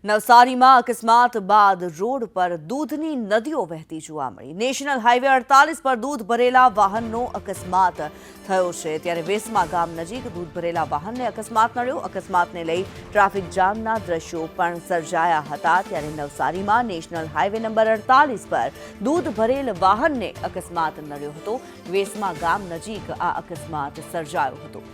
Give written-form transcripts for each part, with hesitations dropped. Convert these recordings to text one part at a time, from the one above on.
નવસારીમાં અકસ્માત બાદ રોડ પર દૂધની નદીઓ વહેતી જોવા મળી। નેશનલ હાઈવે 48 પર દૂધ ભરેલા વાહનનો અકસ્માત થયો છે, ત્યારે વેસમા ગામ નજીક દૂધ ભરેલા વાહનને અકસ્માત નડ્યો। અકસ્માતને લઈ ટ્રાફિક જામના દ્રશ્યો પણ સર્જાયા હતા। ત્યારે નવસારીમાં નેશનલ હાઈવે નંબર 48 પર દૂધ ભરેલ વાહનને અકસ્માત નડ્યો હતો। વેસમા ગામ નજીક આ અકસ્માત સર્જાયો હતો।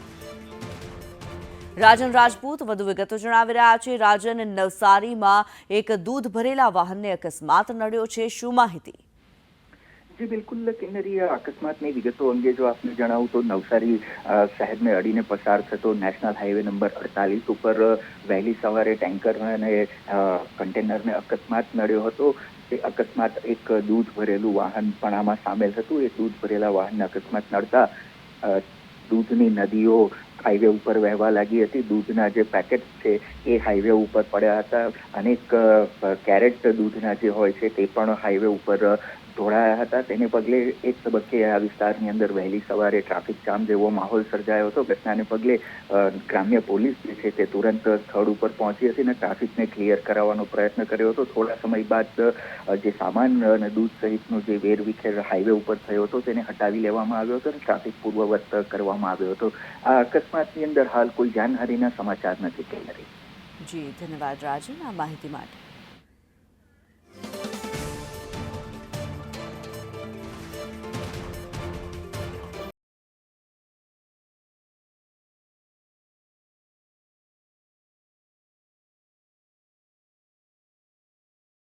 રાજન રાજપૂત વધુ વિગતો જણાવી રહ્યા છે। રાજન, નવસારીમાં એક દૂધ ભરેલા વાહનને અકસ્માત નડ્યો છે, શું માહિતી? જી બિલકુલ કિન્નરી, અકસ્માતની વિગતો અંગે જો આપને જણાવું તો નવસારી શહેરને અડીને પસાર થતો નેશનલ હાઈવે નંબર 48 ઉપર વહેલી સવારે ટેન્કર અને કન્ટેનરને અકસ્માત નડ્યો હતો। એ અકસ્માત એક દૂધ ભરેલું વાહન પણ આમાં સામેલ હતું। એ દૂધ ભરેલા વાહનને અકસ્માત નડતા દૂધની નદીઓ હાઈવે ઉપર વહેવા લાગી હતી। દૂધના જે પેકેટ છે એ હાઈવે ઉપર પડ્યા હતા। અનેક કેરેટ દૂધના જે હોય છે તે પણ હાઈવે ઉપર ઢોળાયા હતા। તેને પગલે એક તબક્કે આ વિસ્તારની અંદર વહેલી સવારે ટ્રાફિક જામ જેવો માહોલ સર્જાયો હતો। ઘટનાને પગલે ગ્રામ્ય પોલીસ જે છે તે તુરંત સ્થળ ઉપર પહોંચી હતી અને ટ્રાફિકને ક્લિયર કરાવવાનો પ્રયત્ન કર્યો હતો। થોડા સમય બાદ જે સામાન અને દૂધ સહિતનો જે વેરવિખેર હાઈવે ઉપર થયો હતો તેને હટાવી લેવામાં આવ્યો હતો અને ટ્રાફિક પૂર્વવત કરવામાં આવ્યો હતો। આ અકસ્માતની અંદર હાલ કોઈ જાનહાનિના સમાચાર નથી। જી ધન્યવાદ રાજન આ માહિતી માટે।